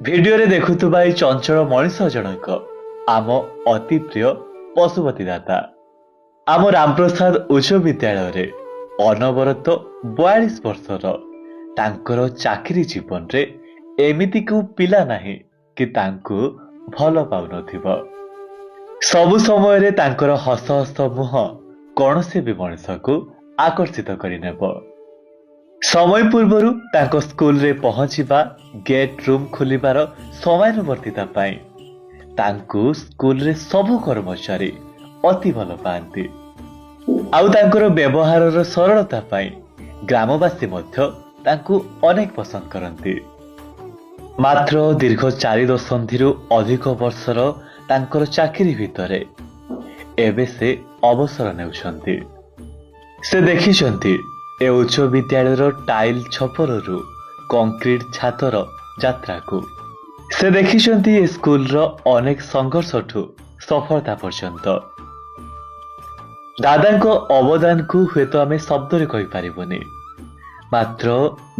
ଭିଡିଓରେ ଦେଖୁଥିବା ଏହି ଚଞ୍ଚଳ ମଣିଷ ଜଣକ ଆମ ଅତି ପ୍ରିୟ ପଶୁପତି ଦାଦା। ଆମ ରାମପ୍ରସାଦ ଉଚ୍ଚ ବିଦ୍ୟାଳୟରେ ଅନବରତ 42 ବର୍ଷର ତାଙ୍କର ଚାକିରି ଜୀବନରେ ଏମିତି କେଉଁ ପିଲା ନାହିଁ କି ତାଙ୍କୁ ଭଲ ପାଉନଥିବ। ସବୁ ସମୟରେ ତାଙ୍କର ହସ ହସ ମୁହଁ କୌଣସି ବି ମଣିଷକୁ ଆକର୍ଷିତ କରିନେବ। ସମୟ ପୂର୍ବରୁ ତାଙ୍କ ସ୍କୁଲରେ ପହଞ୍ଚିବା, ଗେଟ୍ ରୁମ୍ ଖୋଲିବାର ସମୟାନୁବର୍ତ୍ତିତା ପାଇଁ ତାଙ୍କୁ ସ୍କୁଲରେ ସବୁ କର୍ମଚାରୀ ଅତି ଭଲ ପାଆନ୍ତି। ଆଉ ତାଙ୍କର ବ୍ୟବହାରର ସରଳତା ପାଇଁ ଗ୍ରାମବାସୀ ମଧ୍ୟ ତାଙ୍କୁ ଅନେକ ପସନ୍ଦ କରନ୍ତି। ମାତ୍ର ଦୀର୍ଘ 4 ଦଶନ୍ଧିରୁ ଅଧିକ ବର୍ଷର ତାଙ୍କର ଚାକିରି ଭିତରେ ଏବେ ସେ ଅବସର ନେଉଛନ୍ତି। ସେ ଦେଖିଛନ୍ତି ଏ ଉଚ୍ଚ ବିଦ୍ୟାଳୟର ଟାଇଲ ଛପରରୁ କଂକ୍ରିଟ ଛାତର ଯାତ୍ରାକୁ। ସେ ଦେଖିଛନ୍ତି ଏ ସ୍କୁଲର ଅନେକ ସଂଘର୍ଷଠୁ ସଫଳତା ପର୍ଯ୍ୟନ୍ତ। ଦାଦାଙ୍କ ଅବଦାନକୁ ହୁଏତ ଆମେ ଶବ୍ଦରେ କହିପାରିବୁନି, ମାତ୍ର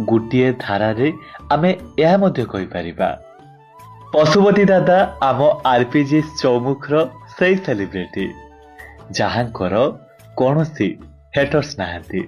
ଗୋଟିଏ ଧାରାରେ ଆମେ ଏହା ମଧ୍ୟ କହିପାରିବା, ପଶୁପତି ଦାଦା ଆମ ଆରପିଜି ଚୌମୁଖର ସେଇ ସେଲିବ୍ରିଟି ଯାହାଙ୍କର କୌଣସି ହେଟର୍ସ ନାହାନ୍ତି।